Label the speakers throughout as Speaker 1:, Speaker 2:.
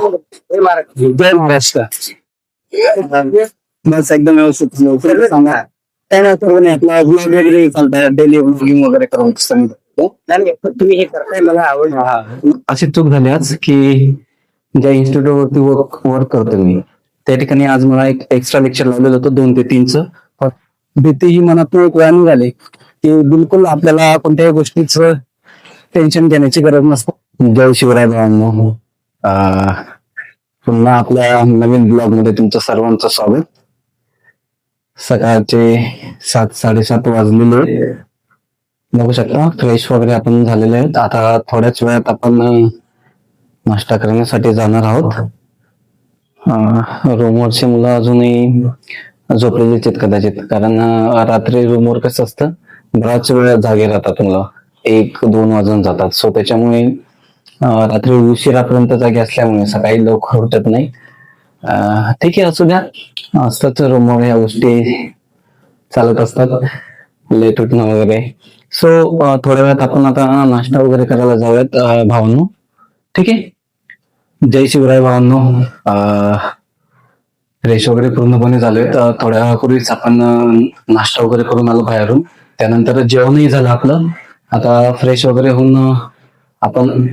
Speaker 1: जय महाराष्ट्र. बस एकदम व्यवस्थित सांगा. काय नाही तर आपला ब्लॉग वगैरे चालतंय, डेली ब्लॉगिंग वगैरे करून तुम्ही हे करताय, मला आवड.
Speaker 2: अशी चूक झाली आज की ज्या इन्स्टिट्यूट वरती वर्क करतो मी त्या ठिकाणी आज मला एक एक्स्ट्रा लेक्चर लावलेलं होतं 2 ते 3च.
Speaker 1: भीती ही मनातून एक वेळाने झाली की बिलकुल आपल्याला कोणत्याही गोष्टीचं टेन्शन घेण्याची गरज नसते.
Speaker 2: जय शिवराय भावांनो. पुन्हा आपल्या नवीन ब्लॉग मध्ये तुमचं सर्वांचं स्वागत. सकाळचे 7-7:30 वाजलेले बघू शकता. फ्रेश वगैरे आपण झालेले आहेत. आता थोड्याच वेळात आपण नाश्ता करण्यासाठी जाणार आहोत. रूमवरची मुलं अजूनही झोपलेलीच आहेत कदाचित, कारण रात्री रूमवर कसं असतं, बराच वेळ जागे राहतात मुलं, 1-2 वाजून जातात. सो त्याच्यामुळे रात्री उशिरापर्यंत जागे असल्यामुळे सकाळी लवकर उठत नाही. ठीक आहे, असू द्या, असतात रूमवर या गोष्टी चालत असतात, लेट उठणं वगैरे. सो थोड्या वेळात आपण आता नाश्ता वगैरे करायला जाऊयात भावांनो. ठीक आहे. जय शिवराय भावांनो. फ्रेश वगैरे पूर्णपणे झालोय. थोड्या वेळापूर्वीच आपण नाश्ता वगैरे करून आलो बाहेरून. त्यानंतर जेवणही झालं आपलं. आता फ्रेश वगैरे होऊन आपण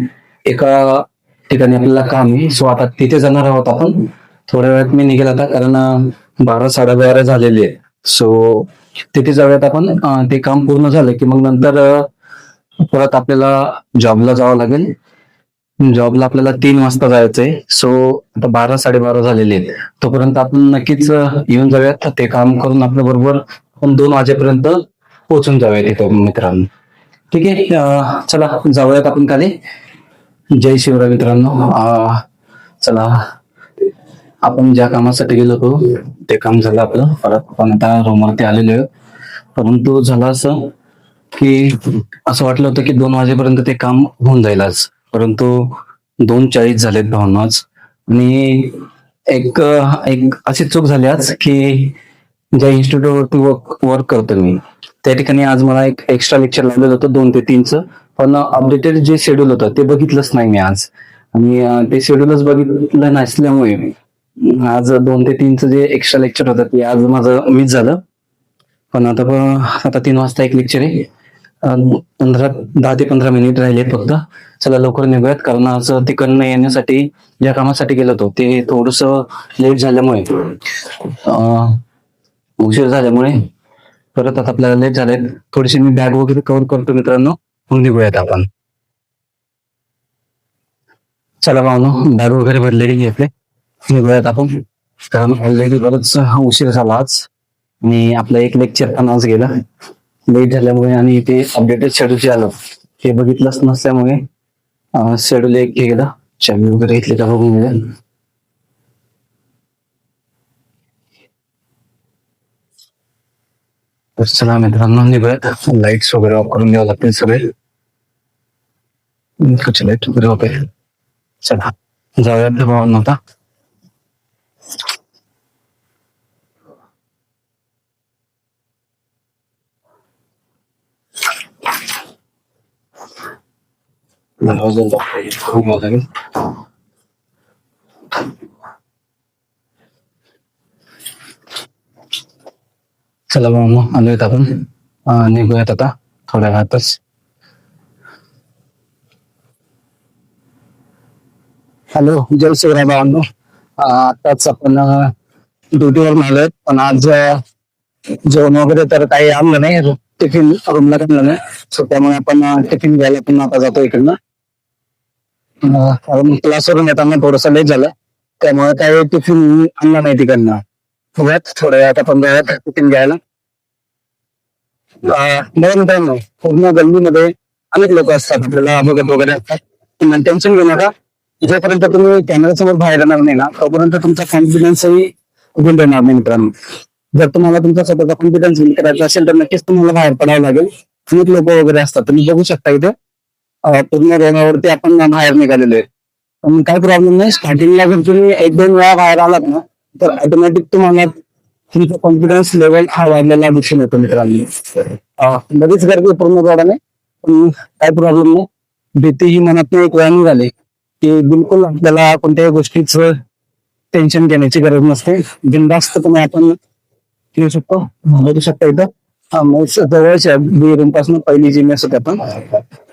Speaker 2: एका ठिकाणी आपल्याला काम आहे, सो आता तिथे जाणार आहोत आपण. थोड्या वेळात मी निघेल आता, कारण 12-12:30 झालेली आहे. सो तिथे जाऊयात आपण. ते काम पूर्ण झालं की मग नंतर परत आपल्याला जॉबला जावं लागेल. जॉबला आपल्याला 3 वाजता जायचंय. सो आता 12-12:30 झालेले आहेत. तोपर्यंत आपण नक्कीच येऊन जाऊयात. ते काम करून आपल्या बरोबर आपण 2 वाजेपर्यंत पोहोचून जाऊयात तिथं मित्रांनो. ठीक आहे. चला जाऊयात आपण खाली. जय शिवराय मित्रांनो. चला, आपण ज्या कामासाठी गेलो होतो ते काम झालं आपलं. परत आपण आता रूमवरती आलेलो आहे. परंतु झालं असं की असं वाटलं होतं की 2 वाजेपर्यंत ते काम होऊन जाईल आज, परंतु 2:40 झालेत भावना आज. आणि एक अशी चूक झाली आज की ज्या इन्स्टिट्यूट वरती वर्क करतो मी त्या ठिकाणी आज मला एक एक्स्ट्रा लेक्चर लावलेलं होतं 2 ते 3च. पण अपडेटेड जे शेड्यूल होतं ते बघितलंच नाही मी आज. आणि ते शेड्यूलच बघितलं नसल्यामुळे आज 2 ते 3च जे एक्स्ट्रा लेक्चर होतं ते आज माझं मिस झालं. पण आता 3 वाजता एक लेक्चर आहे. 10 ते 15 मिनिट राहिले फक्त. चला लवकर निघूयात, कारण आज तिकडनं येण्यासाठी ज्या कामासाठी गेलो होतो ते थोडस लेट झाल्यामुळे, उशीर झाल्यामुळे परत आता आपल्याला लेट झालंय. थोडीशी मी बॅग वगैरे कव्हर करतो मित्रांनो, मग निघूयात आपण. चला भावनो, बॅग वगैरे भरलेली घेतले, निघूयात आपण. कारण ऑलरेडी बरंच उशीर झाला आज आणि आपलं एक लेक्चर पण आज गेलं लेट झाल्यामुळे. आणि ते अपडेटेड शेड्यूल जे आलं ते बघितलंच नसल्यामुळे शेड्यूल एक गेलं. चावी वगैरे घेतली का बघून मिळेल. तर चला मित्रांनो निघूयात. लाईट्स वगैरे ऑफ करून द्यावं लागतील सगळे. लाईट वगैरे होते. चला जाऊयात भावांनो आता. चला भावांनो आलोय आपण. निघूयात आता थोड्या वेळातच.
Speaker 1: हॅलो, जय शिवराय भावांनो. आताच आपण ड्युटीवर आलोय, पण आज जेवण वगैरे तर काही आणलं नाही. टिफिन रूमला आणलं नाही, सो त्यामुळे आपण टिफिन घ्यायला पण आता जातो इकडनं. कारण क्लासवरून येताना थोडस लेट झालं, त्यामुळे काही टिफिन आणलं नाही तिकडनं. बघूयात थोड्या वेळात आपण जाऊयात टिफिन घ्यायला. बरं मित्रांनो, पूर्ण गल्लीमध्ये अनेक लोक असतात, आपल्याला बघत वगैरे असतात. टेन्शन घेऊ नका. जोपर्यंत तुम्ही कॅमेऱ्यासमोर बाहेर येणार नाही ना, तोपर्यंत तुमचा कॉन्फिडन्सही उघडून राहणार नाही मित्रांनो. जर तुम्हाला तुमचा स्वतःचा कॉन्फिडन्स बिल्ड करायचा असेल तर नक्कीच तुम्हाला बाहेर पडावं लागेल. अनेक लोक वगैरे असतात, तुम्ही बघू शकता इथे पूर्ण रोडावरती आपण बाहेर निघालेलो आहे. पण काही प्रॉब्लेम नाही. स्टार्टिंगला जर तुम्ही 1-2 वेळा बाहेर आलात ना, तर ऑटोमॅटिक तुम्हाला तुमचा कॉन्फिडन्स लेवल हा वाढलेला दिसून येतो मित्रांनो. लगेच गर्दी पूर्ण रोडाने, पण काही प्रॉब्लेम नाही. भीती ही मनात एक वेळाने झाली की बिलकुल आपल्याला कोणत्याही गोष्टीचं टेन्शन घेण्याची गरज नसते. बिनधास्तपणे आपण येऊ शकतो. बघू शकता इथं मेस जवळच्या रूम पासून पहिली जी मेस होती आपण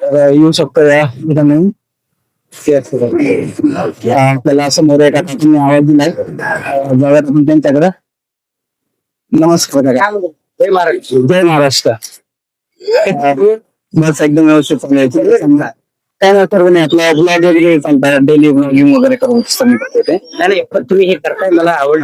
Speaker 1: तर येऊ शकतो या ठिकाणी. आपल्याला समोर एका ठिकाणी आवाज दिलाय जाऊयात आपण त्यांच्याकडे. नमस्कार काका. जय महाराष्ट्र. जय महाराष्ट्र. बस एकदम व्यवस्थित चालू आहे. काय ना सर्व नाही आपला ब्लॉग वगैरे चालतात डेली ब्लॉगिंग वगैरे करून नाही पण तुम्ही हे करताय मला आवड.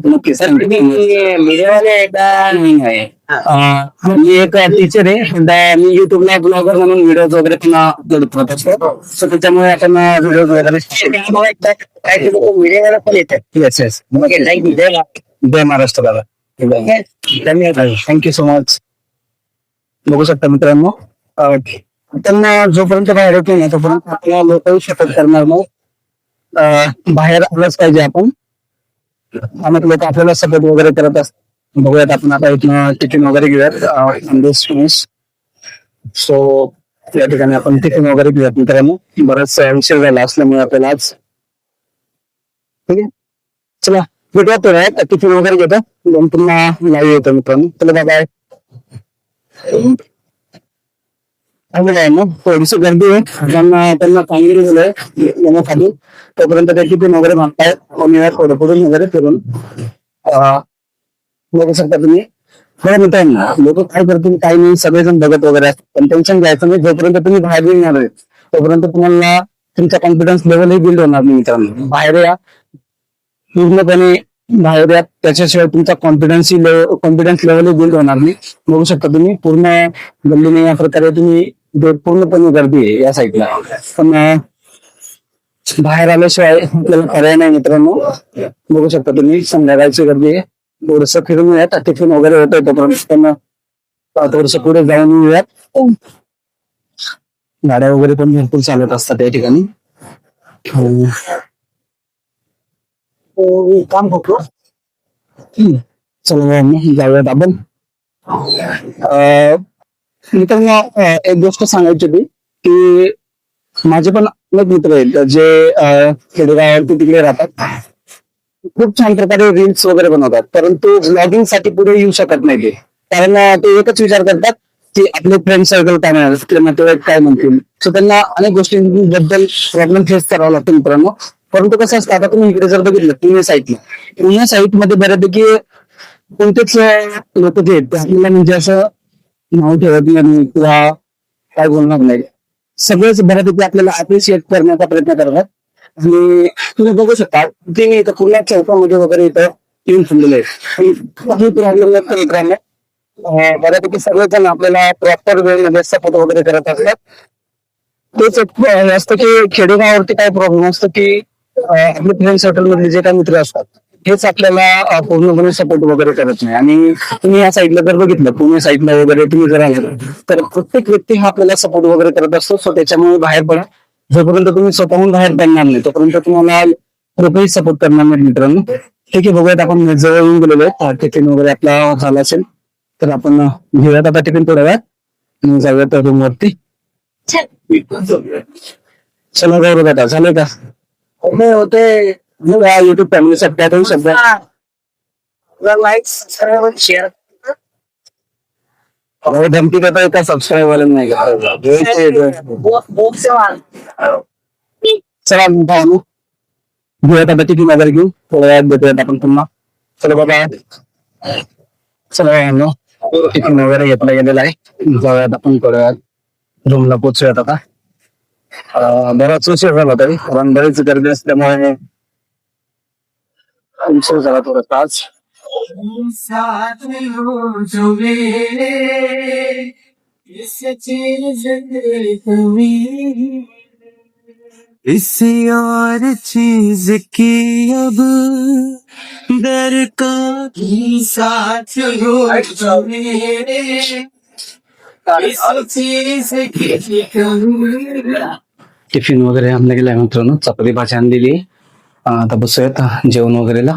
Speaker 1: नक्कीच मीडियावाले एकदा मी एक टीचर आहे सध्या मी युट्यूबला ब्लॉगर म्हणून व्हिडिओ वगैरे पुन्हा अपलोड करत असतो सो त्याच्यामुळे आपण व्हिडिओ वगैरे काय मीडियावाला पण येतात. येस येस जय महाराष्ट्र दादा. धन्यवाद थँक्यू सो मच. बघू शकता मित्रांनो त्यांना जोपर्यंत बाहेर येतो ना तोपर्यंत आपल्याला लोकही शपथ करणार मग बाहेर आलंच पाहिजे आपण. अनेक लोक आपल्याला सपोर्ट वगैरे करत असतात. बघूयात आपण आता इथनं टिफिन वगैरे घेऊयात. सो या ठिकाणी आपण टिफिन वगैरे घेऊयात मित्रांनो. बराच विषय झाला असल्यामुळे आपल्याला आज ठीक आहे चला भेटूया थोड्या टिफिन वगैरे घेतो दोन पुन्हा लाईव्ह येतो मित्रांनो. चला बाय. मग थोडीशी गर्दी आहे त्यांना कामगिरी झालंय येण्यासाठी तोपर्यंत ते टिफिन वगैरे मागतायत थोडं पुढून वगैरे फिरून बघू शकता तुम्ही. बरं मित्रांनो लोक काय करतील काही नाही सगळेजण बघत वगैरे असतात पण टेन्शन घ्यायचं नाही. जोपर्यंत तुम्ही बाहेर येणार आहे तोपर्यंत तुम्हाला तुमचा कॉन्फिडन्स लेवलही बिल्ड होणार नाही मित्रांनो. बाहेर या पूर्णपणे बाहेर या त्याच्याशिवाय तुमचा कॉन्फिडन्स लेवल बिल्ड होणार नाही. बघू शकता तुम्ही पूर्ण गल्लीने या प्रकारे तुम्ही पूर्णपणे गर्दी आहे या साईडला पण बाहेर आल्याशिवाय आपल्याला पर्याय नाही मित्रांनो. बघू शकता तुम्ही संध्याकाळची गर्दी आहे. थोडस फिरून येऊयात टिफिन वगैरे होत तोपर्यंत त्यांना थोडस पुढे जाऊन येऊयात. गाड्या वगैरे पण भरपूर चालत असतात या ठिकाणी. काम करतो चला जाऊयात आपण. मित्रांनो एक गोष्ट सांगायची होती की माझे पण अनेक मित्र आहेत जे खेडेगावावरती तिकडे राहतात. खूप छान प्रकारे रील्स वगैरे बनवतात परंतु ब्लॉगिंग साठी पुढे येऊ शकत नाही ते कारण ते एकच विचार करतात की आपले फ्रेंड सर्कल काय म्हणतात आपले नातेवाईक काय म्हणतील. सो त्यांना अनेक गोष्टींबद्दल प्रॉब्लेम फेस करावा लागतो मित्रांनो. परंतु कसं असतं आता तुम्ही इकडे जर बघितलं पुणे साईटमध्ये बऱ्यापैकी कोणतेच लोक जे आहेत ते आपल्याला म्हणजे असं नाव ठेवत नाही किंवा काय बोलणार नाही. सगळेच बऱ्यापैकी आपल्याला अप्रिशिएट करण्याचा प्रयत्न करतात आणि तुम्ही बघू शकता ते मी इथं पुण्यात चौकामध्ये वगैरे इथं येऊन थांबलेले आहेत. काही प्रॉब्लेम नसतो मित्रांनो. बऱ्यापैकी सगळेजण आपल्याला प्रॉपर वेळेमध्ये सपोर्ट वगैरे करत असतात. तेच असतं की खेडेगावावरती काय प्रॉब्लेम असतो की आपले फ्रेंड सर्कल मधले जे काही मित्र असतात हेच आपल्याला पूर्णपणे सपोर्ट वगैरे करत नाही. आणि तुम्ही या साईडला जर बघितलं पुणे साईडला वगैरे तुम्ही जर आले तर प्रत्येक व्यक्ती हा आपल्याला सपोर्ट वगैरे करत असतो. सो त्याच्यामुळे बाहेर पडा. जोपर्यंत तुम्ही स्वतःहून बाहेर पडणार नाही तोपर्यंत तुम्हाला रुपये सपोर्ट करणार नाही मित्रांनो. ठीक आहे बघूयात आपण जवळ येऊन गेलेलो आहे. टिफिन वगैरे आपला झाला असेल तर आपण घेऊयात आता टिफिन थोड्या वेळात आणि जाऊयात रूम वरती. चला गौरव दादा झालं का होते युट्यूब फॅमिली सध्या सध्या लाईक सबस्क्राईब शेअर धमकी करता का सबस्क्राईब वाले नाही चला भाऊ घेऊयात आता टिफिन वगैरे घेऊ थोड्या वेळात भेटूयात आपण पुन्हा. चला बाबा चला टिफिन वगैरे घेतला गेलेला आहे. जाऊयात आपण थोड्या वेळात रूमला पोहोचूयात आता. बराच उशीर झाला तरी कारण बरीच गर्दी असल्यामुळे उशीर झाला थोडा तास.
Speaker 3: किसी और चीज की अब दरकार साथ हो जो मेरे इस चीज की कमी.
Speaker 2: टिफिन वगैरे आणलं गेलाय मित्रांनो. चपाती भाजी आणलेली. आता बसूयात जेवण वगैरेला.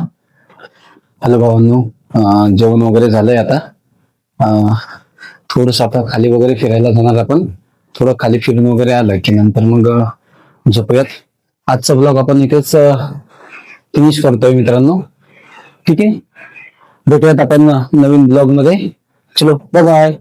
Speaker 2: हॅलो भावांनो जेवण वगैरे झालंय आता. थोडस आता खाली वगैरे फिरायला जाणार आपण. थोडं खाली फिरून वगैरे आलं की नंतर मग झोपूयात आजचा ब्लॉग आपण इथेच फिनिश करतोय मित्रांनो. ठीक आहे, भेटूयात आपण नवीन ब्लॉग मध्ये. चलो बाय बाय.